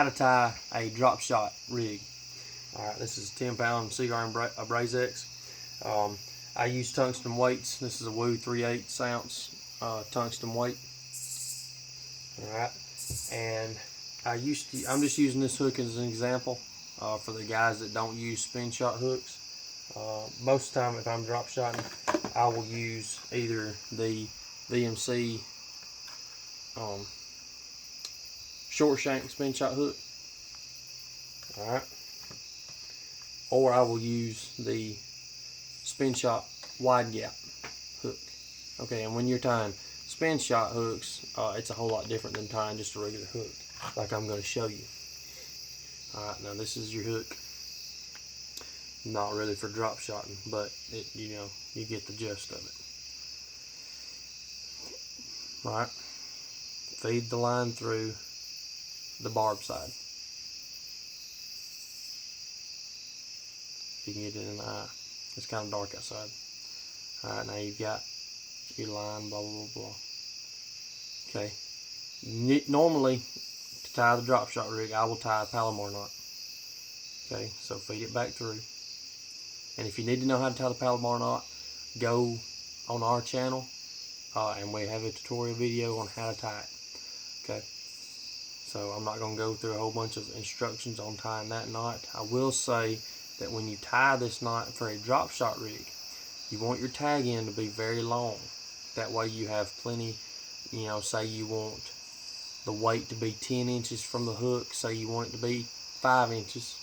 How to tie a drop shot rig. Alright, this is a 10-pound Seaguar Brazex. I use tungsten weights. This is a Woo 3/8 ounce tungsten weight. Alright, and I'm just using this hook as an example for the guys that don't use spin shot hooks. Most of the time, if I'm drop shotting, I will use either the VMC short shank spin shot hook, alright, or I will use the spin shot wide gap hook. Okay, and when you're tying spin shot hooks, it's a whole lot different than tying just a regular hook, like I'm going to show you. Alright, now this is your hook. Not really for drop shotting, but you get the gist of it. Alright, feed the line through the barb side. If you can get it in the eye. It's kind of dark outside. Alright, now you've got your line, blah, blah, blah, blah. Okay. Normally, to tie the drop shot rig, I will tie a Palomar knot. Okay, so feed it back through. And if you need to know how to tie the Palomar knot, go on our channel, and we have a tutorial video on how to tie it. Okay. So I'm not going to go through a whole bunch of instructions on tying that knot. I will say that when you tie this knot for a drop shot rig, you want your tag end to be very long. That way you have plenty, say you want the weight to be 10 inches from the hook, say you want it to be 5 inches,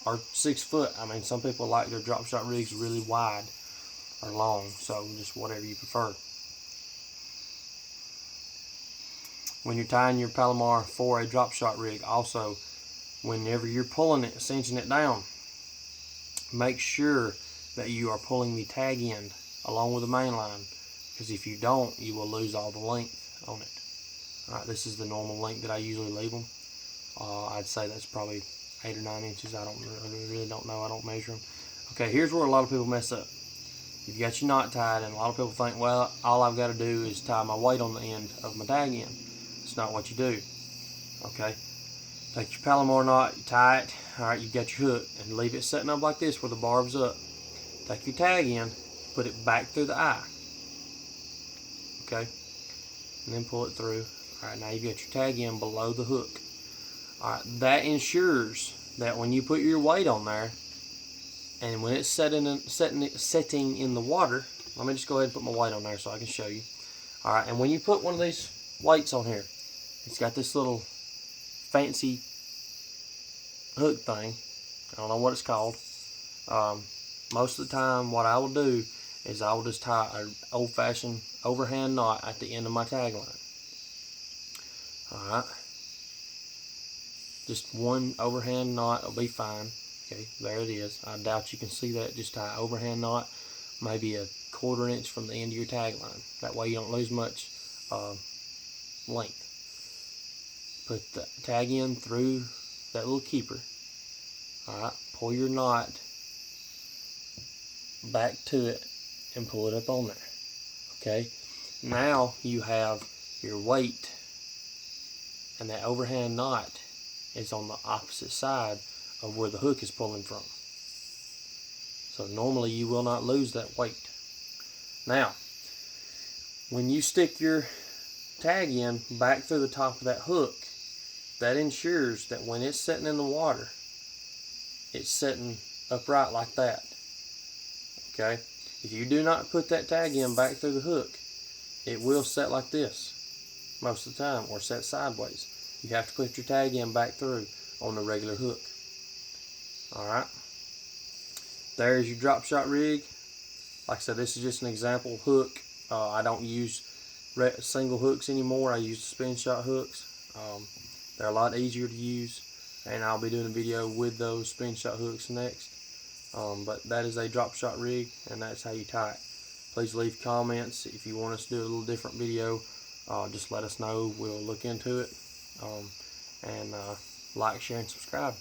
or 6 foot. I mean, some people like their drop shot rigs really wide or long, so just whatever you prefer. When you're tying your Palomar for a drop shot rig, also, whenever you're pulling it, cinching it down, make sure that you are pulling the tag end along with the main line, because if you don't, you will lose all the length on it. Alright, this is the normal length that I usually leave them. I'd say that's probably 8 or 9 inches. I really don't know. I don't measure them. Okay, here's where a lot of people mess up. You've got your knot tied, and a lot of people think, well, all I've got to do is tie my weight on the end of my tag end. It's not what you do. Okay, take your Palomar knot, you tie it. Alright, you've got your hook, and leave it setting up like this where the barb's up. Take your tag end, put it back through the eye. Okay, and then pull it through. Alright, now you've got your tag end below the hook. Alright, that ensures that when you put your weight on there, and when it's setting in the water, let me just go ahead and put my weight on there so I can show you. Alright, and when you put one of these weights on here, it's got this little fancy hook thing. I don't know what it's called. Most of the time, what I will do is I will just tie an old-fashioned overhand knot at the end of my tag line. Alright. Just one overhand knot will be fine. Okay, there it is. I doubt you can see that. Just tie an overhand knot, maybe a 1/4 inch from the end of your tag line. That way you don't lose much length. Put the tag in through that little keeper. Alright, pull your knot back to it and pull it up on there. Okay, now you have your weight, and that overhand knot is on the opposite side of where the hook is pulling from. So normally you will not lose that weight. Now, when you stick your tag in back through the top of that hook, that ensures that when it's sitting in the water, it's sitting upright like that. Okay? If you do not put that tag in back through the hook, it will set like this most of the time, or set sideways. You have to put your tag in back through on the regular hook. Alright? There's your drop shot rig. Like I said, this is just an example hook. I don't use single hooks anymore. I use spin shot hooks. They're a lot easier to use, and I'll be doing a video with those spin shot hooks next. But that is a drop shot rig, and that's how you tie it. Please leave comments if you want us to do a little different video. Just let us know. We'll look into it. And like, share, and subscribe.